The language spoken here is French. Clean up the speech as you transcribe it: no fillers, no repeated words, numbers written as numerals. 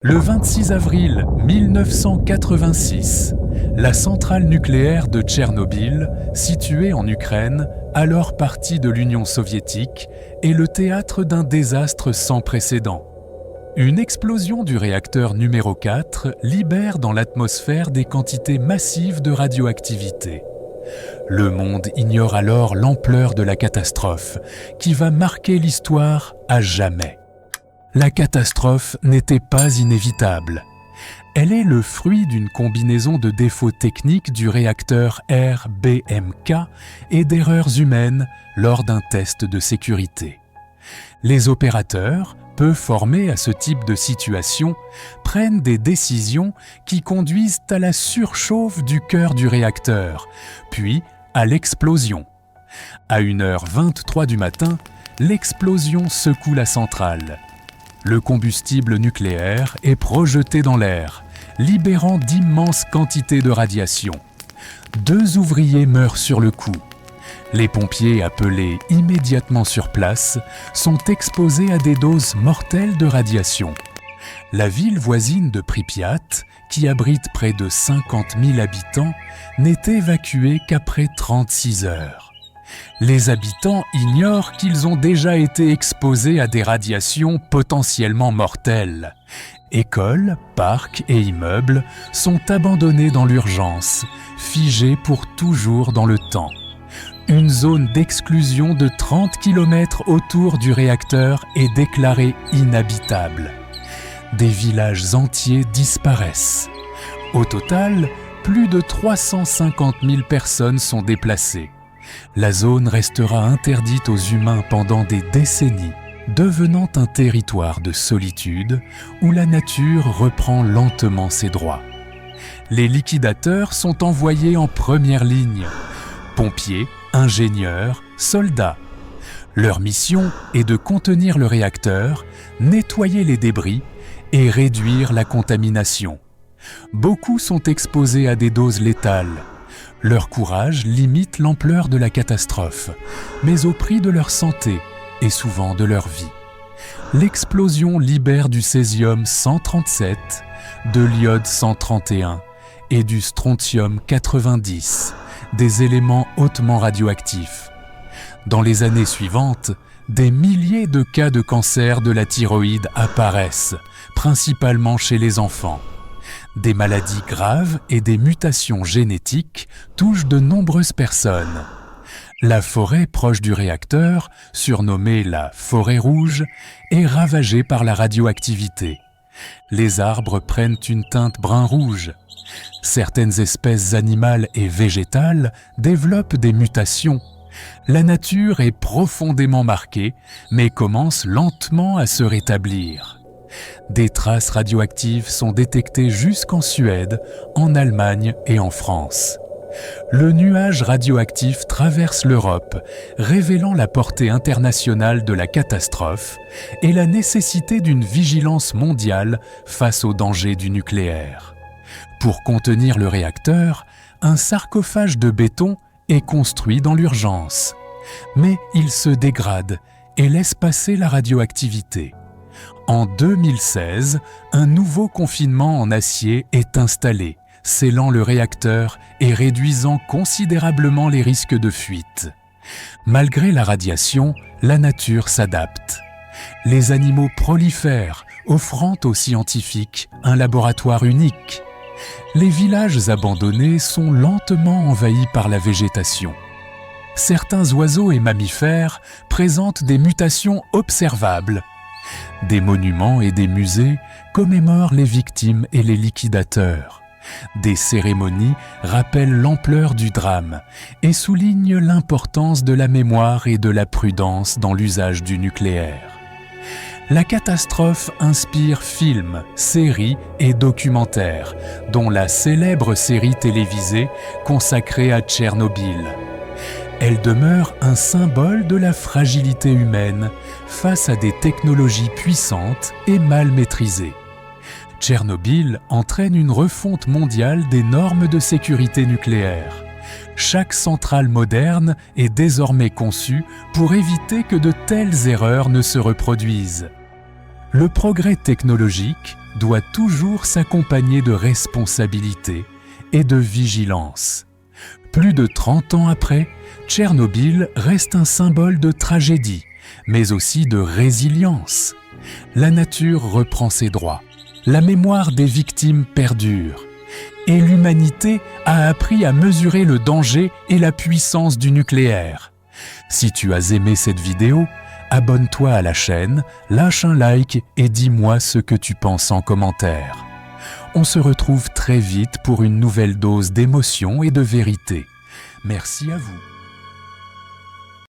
Le 26 avril 1986, la centrale nucléaire de Tchernobyl, située en Ukraine, alors partie de l'Union soviétique, est le théâtre d'un désastre sans précédent. Une explosion du réacteur numéro 4 libère dans l'atmosphère des quantités massives de radioactivité. Le monde ignore alors l'ampleur de la catastrophe, qui va marquer l'histoire à jamais. La catastrophe n'était pas inévitable. Elle est le fruit d'une combinaison de défauts techniques du réacteur RBMK et d'erreurs humaines lors d'un test de sécurité. Les opérateurs, peu formés à ce type de situation, prennent des décisions qui conduisent à la surchauffe du cœur du réacteur, puis à l'explosion. À 1h23 du matin, l'explosion secoue la centrale. Le combustible nucléaire est projeté dans l'air, libérant d'immenses quantités de radiation. 2 ouvriers meurent sur le coup. Les pompiers appelés immédiatement sur place sont exposés à des doses mortelles de radiation. La ville voisine de Pripyat, qui abrite près de 50 000 habitants, n'est évacuée qu'après 36 heures. Les habitants ignorent qu'ils ont déjà été exposés à des radiations potentiellement mortelles. Écoles, parcs et immeubles sont abandonnés dans l'urgence, figés pour toujours dans le temps. Une zone d'exclusion de 30 km autour du réacteur est déclarée inhabitable. Des villages entiers disparaissent. Au total, plus de 350 000 personnes sont déplacées. La zone restera interdite aux humains pendant des décennies, devenant un territoire de solitude où la nature reprend lentement ses droits. Les liquidateurs sont envoyés en première ligne. Pompiers, ingénieurs, soldats. Leur mission est de contenir le réacteur, nettoyer les débris et réduire la contamination. Beaucoup sont exposés à des doses létales. Leur courage limite l'ampleur de la catastrophe, mais au prix de leur santé et souvent de leur vie. L'explosion libère du césium-137, de l'iode-131 et du strontium-90, des éléments hautement radioactifs. Dans les années suivantes, des milliers de cas de cancer de la thyroïde apparaissent, principalement chez les enfants. Des maladies graves et des mutations génétiques touchent de nombreuses personnes. La forêt proche du réacteur, surnommée la forêt rouge, est ravagée par la radioactivité. Les arbres prennent une teinte brun-rouge. Certaines espèces animales et végétales développent des mutations. La nature est profondément marquée, mais commence lentement à se rétablir. Des traces radioactives sont détectées jusqu'en Suède, en Allemagne et en France. Le nuage radioactif traverse l'Europe, révélant la portée internationale de la catastrophe et la nécessité d'une vigilance mondiale face aux dangers du nucléaire. Pour contenir le réacteur, un sarcophage de béton est construit dans l'urgence. Mais il se dégrade et laisse passer la radioactivité. En 2016, un nouveau confinement en acier est installé, scellant le réacteur et réduisant considérablement les risques de fuite. Malgré la radiation, la nature s'adapte. Les animaux prolifèrent, offrant aux scientifiques un laboratoire unique. Les villages abandonnés sont lentement envahis par la végétation. Certains oiseaux et mammifères présentent des mutations observables. Des monuments et des musées commémorent les victimes et les liquidateurs. Des cérémonies rappellent l'ampleur du drame et soulignent l'importance de la mémoire et de la prudence dans l'usage du nucléaire. La catastrophe inspire films, séries et documentaires, dont la célèbre série télévisée consacrée à Tchernobyl. Elle demeure un symbole de la fragilité humaine face à des technologies puissantes et mal maîtrisées. Tchernobyl entraîne une refonte mondiale des normes de sécurité nucléaire. Chaque centrale moderne est désormais conçue pour éviter que de telles erreurs ne se reproduisent. Le progrès technologique doit toujours s'accompagner de responsabilité et de vigilance. Plus de 30 ans après, Tchernobyl reste un symbole de tragédie, mais aussi de résilience. La nature reprend ses droits, la mémoire des victimes perdure, et l'humanité a appris à mesurer le danger et la puissance du nucléaire. Si tu as aimé cette vidéo, abonne-toi à la chaîne, lâche un like et dis-moi ce que tu penses en commentaire. On se retrouve très vite pour une nouvelle dose d'émotion et de vérité. Merci à vous.